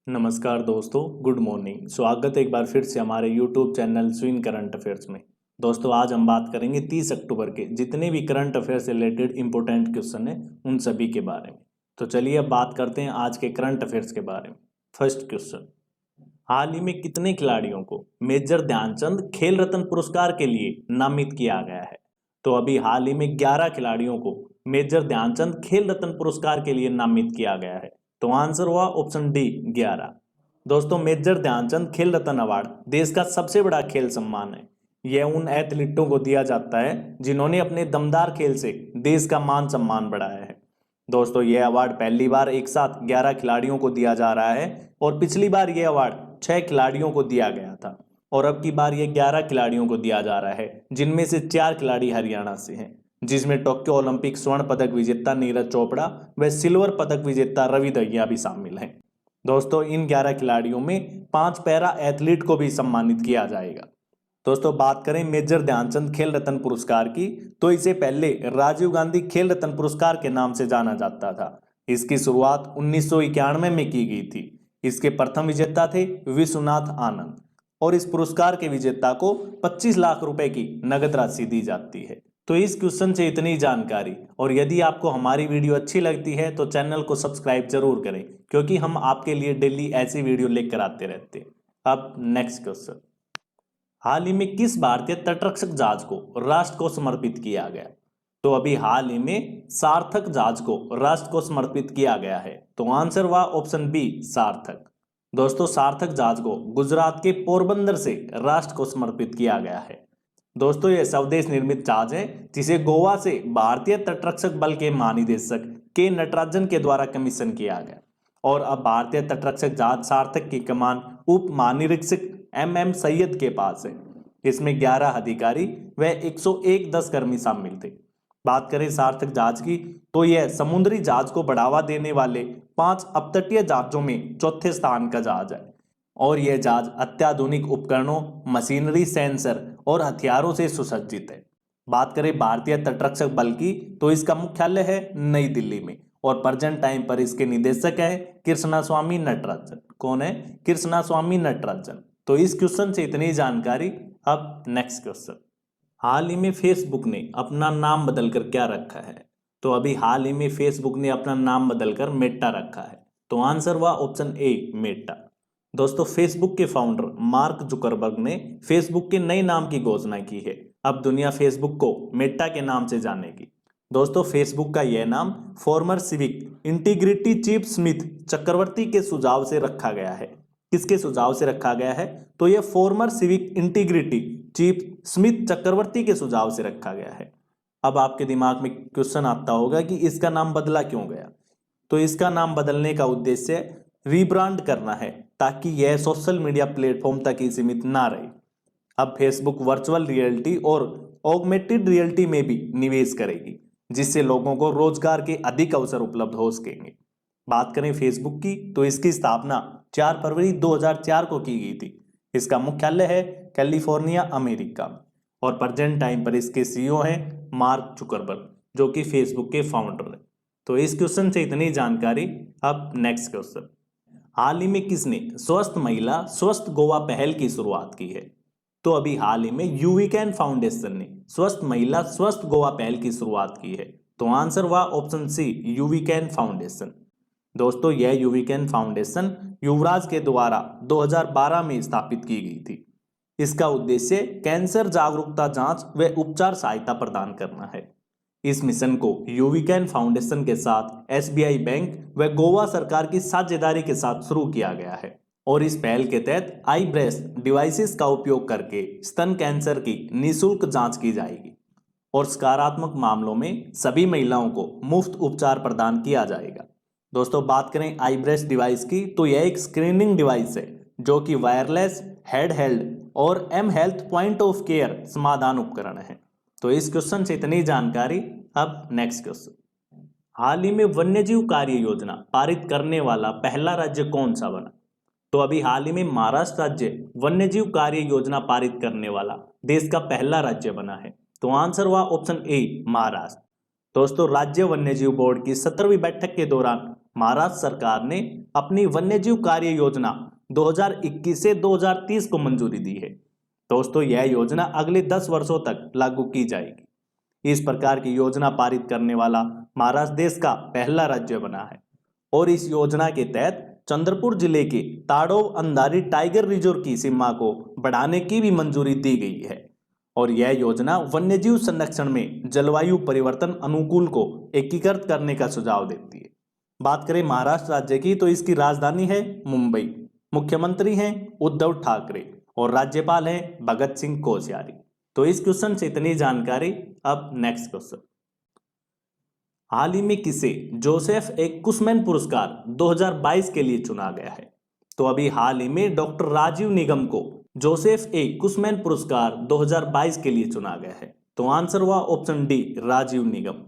नमस्कार दोस्तों, good morning. स्वागत है एक बार फिर से हमारे यूट्यूब चैनल स्विन करंट अफेयर्स में। दोस्तों आज हम बात करेंगे 30 अक्टूबर के जितने भी करंट अफेयर से रिलेटेड इंपॉर्टेंट क्वेश्चन हैं उन सभी के बारे में। तो चलिए अब बात करते हैं आज के करंट अफेयर्स के बारे में। फर्स्ट क्वेश्चन, हाल ही में कितने खिलाड़ियों को मेजर ध्यानचंद खेल रत्न पुरस्कार के लिए नामित किया गया है? तो अभी हाल ही में 11 खिलाड़ियों को मेजर ध्यानचंद खेल रत्न पुरस्कार के लिए नामित किया गया है। तो आंसर हुआ ऑप्शन डी 11। दोस्तों मेजर ध्यानचंद खेल रत्न अवार्ड देश का सबसे बड़ा खेल सम्मान है। यह उन एथलीटों को दिया जाता है जिन्होंने अपने दमदार खेल से देश का मान सम्मान बढ़ाया है। दोस्तों यह अवार्ड पहली बार एक साथ 11 खिलाड़ियों को दिया जा रहा है और पिछली बार यह अवार्ड 6 खिलाड़ियों को दिया गया था और अब की बार यह 11 खिलाड़ियों को दिया जा रहा है, जिनमें से 4 खिलाड़ी हरियाणा से हैं, जिसमें टोक्यो ओलंपिक स्वर्ण पदक विजेता नीरज चोपड़ा व सिल्वर पदक विजेता रवि दहिया भी शामिल हैं। दोस्तों इन 11 खिलाड़ियों में 5 पैरा एथलीट को भी सम्मानित किया जाएगा। दोस्तों बात करें मेजर ध्यानचंद खेल रत्न पुरस्कार की, तो इसे पहले राजीव गांधी खेल रत्न पुरस्कार के नाम से जाना जाता था। इसकी शुरुआत 1991 में की गई थी। इसके प्रथम विजेता थे विश्वनाथ आनंद और इस पुरस्कार के विजेता को 25 लाख रुपए की नगद राशि दी जाती है। तो इस क्वेश्चन से इतनी जानकारी, और यदि आपको हमारी वीडियो अच्छी लगती है तो चैनल को सब्सक्राइब जरूर करें, क्योंकि हम आपके लिए डेली ऐसी वीडियो लेकर आते रहते हैं। अब नेक्स्ट क्वेश्चन, हाल ही में किस भारतीय तटरक्षक जहाज को राष्ट्र को समर्पित किया गया? तो अभी हाल ही में सार्थक जहाज को राष्ट्र को समर्पित किया गया है। तो आंसर हुआ ऑप्शन बी सार्थक। दोस्तों सार्थक जहाज को गुजरात के पोरबंदर से राष्ट्र को समर्पित किया गया है। दोस्तों यह स्वदेश निर्मित जहाज है जिसे गोवा से भारतीय तटरक्षक बल के महानिदेशक के नटराजन के द्वारा कमीशन किया गया और अब भारतीय तटरक्षक जहाज सार्थक की कमान उप महानिरीक्षक एम सैयद के पास है। इसमें 11 अधिकारी व 101 10 कर्मी शामिल थे। बात करें सार्थक जहाज की, तो यह समुद्री जहाज को बढ़ावा देने वाले 5 अपतटीय जहाजों में चौथे स्थान का जहाज है और यह जहाज अत्याधुनिक उपकरणों, मशीनरी, सेंसर और हथियारों से सुसज्जित है। बात करें भारतीय तटरक्षक बल की, तो इसका मुख्यालय है नई दिल्ली में और प्रेजेंट टाइम पर इसके निदेशक है कृष्णास्वामी नटराजन। कौन है? कृष्णास्वामी नटराजन। तो इस क्वेश्चन से इतनी जानकारी। अब नेक्स्ट क्वेश्चन, हाल ही में फेसबुक ने अपना नाम बदलकर क्या रखा है? तो अभी हाल ही में फेसबुक ने अपना नाम बदलकर मेटा रखा है। तो आंसर हुआ ऑप्शन ए मेटा। दोस्तों फेसबुक के फाउंडर मार्क जुकरबर्ग ने फेसबुक के नए नाम की घोषणा की है। अब दुनिया फेसबुक को मेटा के नाम से जानेगी। दोस्तों फेसबुक का यह नाम former civic integrity chief Samidh Chakravarti के सुझाव से रखा गया है। किसके सुझाव से रखा गया है? तो यह former civic integrity chief Samidh Chakravarti के सुझाव से रखा गया है। अब आपके दिमाग में क्वेश्चन आता होगा कि इसका नाम बदला क्यों गया? तो इसका नाम बदलने का उद्देश्य रीब्रांड करना है ताकि यह सोशल मीडिया प्लेटफॉर्म तक ही सीमित ना रहे। अब फेसबुक वर्चुअल रियलिटी और ऑगमेंटेड रियलिटी में भी निवेश करेगी, जिससे लोगों को रोजगार के अधिक अवसर उपलब्ध हो सकेंगे। बात करें फेसबुक की, तो इसकी स्थापना 4 फरवरी 2004 को की गई थी। इसका मुख्यालय है कैलिफोर्निया, अमेरिका और प्रेजेंट टाइम पर इसके सीईओ हैं मार्क जुकरबर्ग, जो कि फेसबुक के फाउंडर हैं। तो इस क्वेश्चन से इतनी जानकारी। अब नेक्स्ट क्वेश्चन, हाल ही में किसने स्वस्थ महिला स्वस्थ गोवा पहल की शुरुआत की है? तो अभी हाल ही में यूवीकैन फाउंडेशन ने स्वस्थ महिला स्वस्थ गोवा पहल की शुरुआत की है। तो आंसर हुआ ऑप्शन सी यूवीकैन फाउंडेशन। दोस्तों यह यूवीकैन फाउंडेशन युवराज के द्वारा 2012 में स्थापित की गई थी। इसका उद्देश्य कैंसर जागरूकता, जांच व उपचार सहायता प्रदान करना है। इस मिशन को यूवीकैन फाउंडेशन के साथ एसबीआई बैंक व गोवा सरकार की साझेदारी के साथ शुरू किया गया है और इस पहल के तहत आई ब्रेस्ट डिवाइसेस का उपयोग करके स्तन कैंसर की निःशुल्क जांच की जाएगी और सकारात्मक मामलों में सभी महिलाओं को मुफ्त उपचार प्रदान किया जाएगा। दोस्तों बात करें आई ब्रेस्ट डिवाइस की, तो यह एक स्क्रीनिंग डिवाइस है जो कि वायरलेस, हेड हेल्ड और M health point of care समाधान उपकरण है। तो इस क्वेश्चन से इतनी जानकारी। अब नेक्स्ट क्वेश्चन, हाल ही में वन्यजीव कार्य योजना पारित करने वाला पहला राज्य कौन सा बना? तो अभी हाल ही में महाराष्ट्र राज्य वन्यजीव कार्य योजना पारित करने वाला देश का पहला राज्य बना है। तो आंसर हुआ ऑप्शन ए महाराष्ट्र। दोस्तों राज्य वन्यजीव बोर्ड की 17वीं बैठक के दौरान महाराष्ट्र सरकार ने अपनी वन्यजीव कार्य योजना 2021 से 2030 को मंजूरी दी है। दोस्तों यह योजना अगले 10 वर्षों तक लागू की जाएगी। इस प्रकार की योजना पारित करने वाला महाराष्ट्र देश का पहला राज्य बना है और इस योजना के तहत चंद्रपुर जिले के ताडोव अंधारी टाइगर रिजर्व की सीमा को बढ़ाने की भी मंजूरी दी गई है और यह योजना वन्यजीव संरक्षण में जलवायु परिवर्तन अनुकूल को एकीकृत करने का सुझाव देती है। बात करें महाराष्ट्र राज्य की तो इसकी राजधानी है मुंबई, मुख्यमंत्री हैं उद्धव ठाकरे और राज्यपाल हैं भगत सिंह कोश्यारी। तो इस क्वेश्चन से इतनी जानकारी। अब नेक्स्ट क्वेश्चन, हाल ही में किसे जोसेफ ए कुशमैन पुरस्कार 2022 के लिए चुना गया है? तो अभी हाल ही में डॉक्टर राजीव निगम को जोसेफ ए कुशमैन पुरस्कार 2022 के लिए चुना गया है। तो आंसर हुआ ऑप्शन डी, राजीव निगम।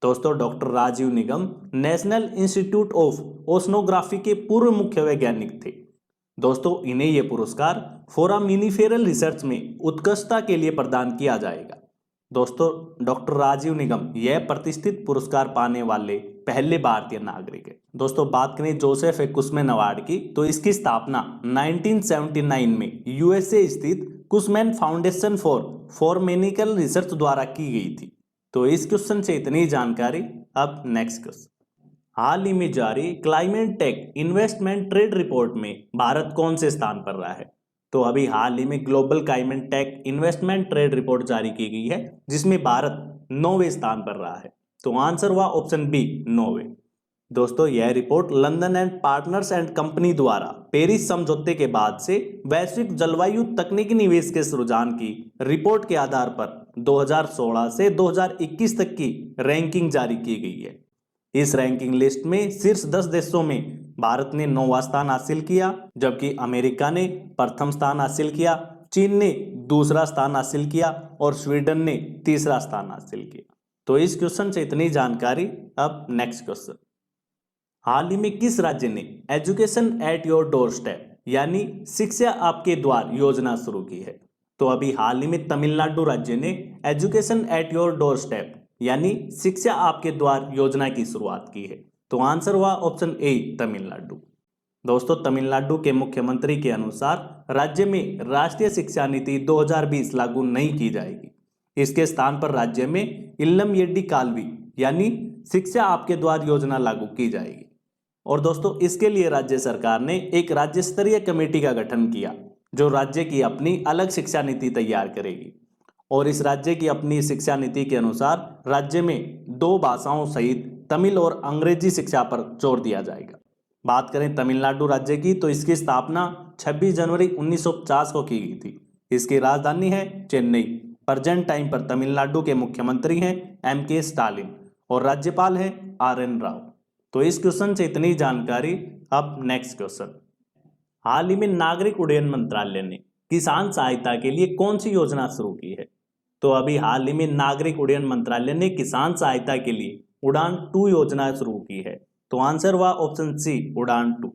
दोस्तों doctor Rajiv Nigam national institute of oceanography के पूर्व मुख्य वैज्ञानिक थे। दोस्तों इन्हें यह पुरस्कार फोरामिनिफेरल रिसर्च में उत्कृष्टता के लिए प्रदान किया जाएगा। दोस्तों डॉक्टर राजीव निगम यह प्रतिष्ठित पुरस्कार पाने वाले पहले भारतीय नागरिक है। दोस्तों बात करें जोसेफ ए कुशमैन अवार्ड की तो इसकी स्थापना 1979 में यूएसए स्थित कुशमैन फाउंडेशन फॉर फोरमेनिकल रिसर्च द्वारा की गई थी। तो इस क्वेश्चन से इतनी जानकारी। अब नेक्स्ट क्वेश्चन, हाल ही में जारी climate tech investment trade report में भारत कौन से स्थान पर रहा है? तो अभी हाल ही में global climate tech investment trade report जारी की गई है जिसमें भारत 9वें स्थान पर रहा है। तो आंसर हुआ ऑप्शन बी, 9वें। दोस्तों यह report London and partners and company द्वारा पेरिस समझौते के बाद से वैश्विक जलवायु तकनीकी निवेश के रुझान की रिपोर्ट के आधार पर 2016 से 2021 तक की रैंकिंग जारी की गई है। इस रैंकिंग लिस्ट में शीर्ष 10 देशों में भारत ने 9वां स्थान हासिल किया, जबकि अमेरिका ने प्रथम स्थान हासिल किया, चीन ने दूसरा स्थान हासिल किया और स्वीडन ने तीसरा स्थान हासिल किया। तो इस क्वेश्चन से इतनी जानकारी। अब नेक्स्ट क्वेश्चन, हाल ही में किस राज्य ने education at your door step यानी शिक्षा आपके द्वार योजना शुरू की है? तो अभी हाल ही में तमिलनाडु राज्य ने education at your door step यानी शिक्षा आपके द्वार योजना की शुरुआत की है। तो आंसर हुआ ऑप्शन ए, तमिलनाडु। दोस्तों तमिलनाडु के मुख्यमंत्री के अनुसार राज्य में राष्ट्रीय शिक्षा नीति 2020 लागू नहीं की जाएगी। इसके स्थान पर राज्य में इल्लम येड्डी कालवी यानी शिक्षा आपके द्वार योजना लागू की जाएगी। और दोस्तों इसके लिए राज्य सरकार ने एक राज्य स्तरीय कमेटी का गठन किया जो राज्य की अपनी अलग शिक्षा नीति तैयार करेगी और इस राज्य की अपनी शिक्षा नीति के अनुसार राज्य में 2 भाषाओं सहित तमिल और अंग्रेजी शिक्षा पर जोर दिया जाएगा। बात करें तमिलनाडु राज्य की तो इसकी स्थापना 26 जनवरी 1950 को की गई थी। इसकी राजधानी है चेन्नई। प्रेजेंट टाइम पर तमिलनाडु के मुख्यमंत्री हैं MK स्टालिन और राज्यपाल हैं RN राव। तो इस क्वेश्चन से इतनी जानकारी। अब नेक्स्ट क्वेश्चन, हाल ही में नागरिक उड्डयन मंत्रालय ने किसान सहायता के लिए कौन सी योजना शुरू की है? तो अभी हाल ही में नागरिक उड्डयन मंत्रालय ने किसान सहायता के लिए उड़ान 2 योजना शुरू की है। तो आंसर हुआ ऑप्शन सी, उड़ान 2।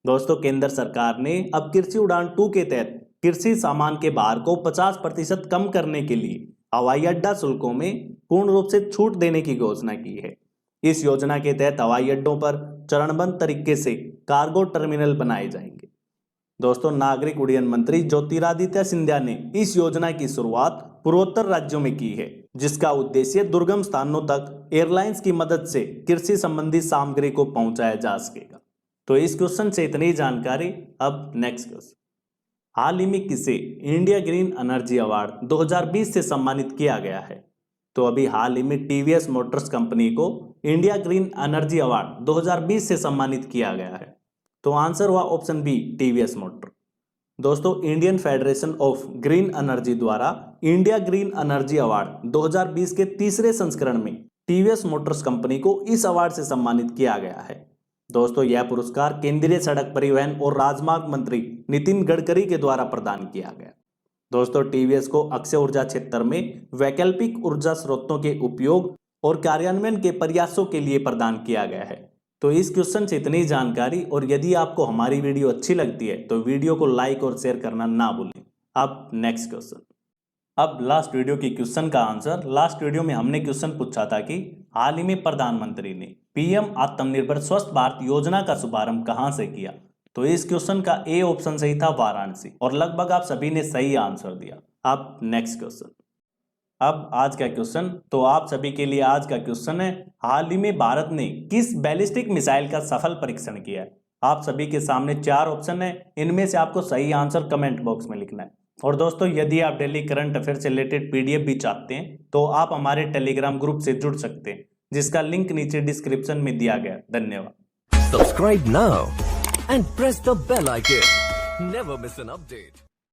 दोस्तों केंद्र सरकार ने अब कृषि उड़ान 2 के तहत कृषि सामान के भार को 50% कम करने के लिए हवाई अड्डा शुल्कों में पूर्ण रूप से छूट देने की घोषणा की है। इस योजना के तहत हवाई अड्डों पर चरणबद्ध तरीके से कार्गो टर्मिनल बनाए जाएंगे। दोस्तों नागरिक उड्डयन मंत्री ज्योतिरादित्य सिंधिया ने इस योजना की शुरुआत पूर्वोत्तर राज्यों में की है जिसका उद्देश्य दुर्गम स्थानों तक एयरलाइंस की मदद से कृषि संबंधी सामग्री को पहुंचाया जा सकेगा। तो इस क्वेश्चन से इतनी जानकारी। अब नेक्स्ट क्वेश्चन, हाल ही में किसे इंडिया ग्रीन एनर्जी अवार्ड 2020 से सम्मानित किया गया है? तो अभी हाल ही में TVS मोटर्स कंपनी को इंडिया ग्रीन एनर्जी अवार्ड 2020 से सम्मानित किया गया है। तो आंसर हुआ ऑप्शन बी, TVS मोटर। दोस्तों Indian federation of green energy द्वारा इंडिया ग्रीन एनर्जी अवार्ड 2020 के तीसरे संस्करण में TVS मोटर्स कंपनी को इस अवार्ड से सम्मानित किया गया है। दोस्तों यह पुरस्कार केंद्रीय सड़क परिवहन और राजमार्ग मंत्री नितिन गडकरी के द्वारा प्रदान किया गया। दोस्तों TVS को अक्षय ऊर्जा क्षेत्र में वैकल्पिक ऊर्जा स्रोतों के उपयोग और कार्यान्वयन के प्रयासों के लिए प्रदान किया गया है। तो इस क्वेश्चन से इतनी जानकारी। और यदि आपको हमारी वीडियो अच्छी लगती है तो वीडियो को लाइक और शेयर करना ना भूलें। अब नेक्स्ट क्वेश्चन, अब लास्ट वीडियो की क्वेश्चन का आंसर। लास्ट वीडियो में हमने क्वेश्चन पूछा था कि हाल ही में प्रधानमंत्री ने पीएम आत्मनिर्भर स्वस्थ भारत योजना का शुभारंभ कहां से किया? तो इस क्वेश्चन का ए ऑप्शन सही था, वाराणसी। और लगभग आप सभी ने सही आंसर दिया। अब नेक्स्ट क्वेश्चन। अब आज का क्वेश्चन, तो आप सभी के लिए आज का क्वेश्चन है, हाल ही में भारत ने किस बैलिस्टिक मिसाइल का सफल परीक्षण किया है? आप सभी के सामने 4 ऑप्शन है, इनमें से आपको सही आंसर कमेंट बॉक्स में लिखना है। और दोस्तों, यदि आप डेली करंट अफेयर से रिलेटेड पीडीएफ भी चाहते हैं तो आप हमारे टेलीग्राम ग्रुप से जुड़ सकते हैं, जिसका लिंक नीचे डिस्क्रिप्शन में दिया गया। धन्यवाद। Subscribe now and press the bell icon. Never miss an update.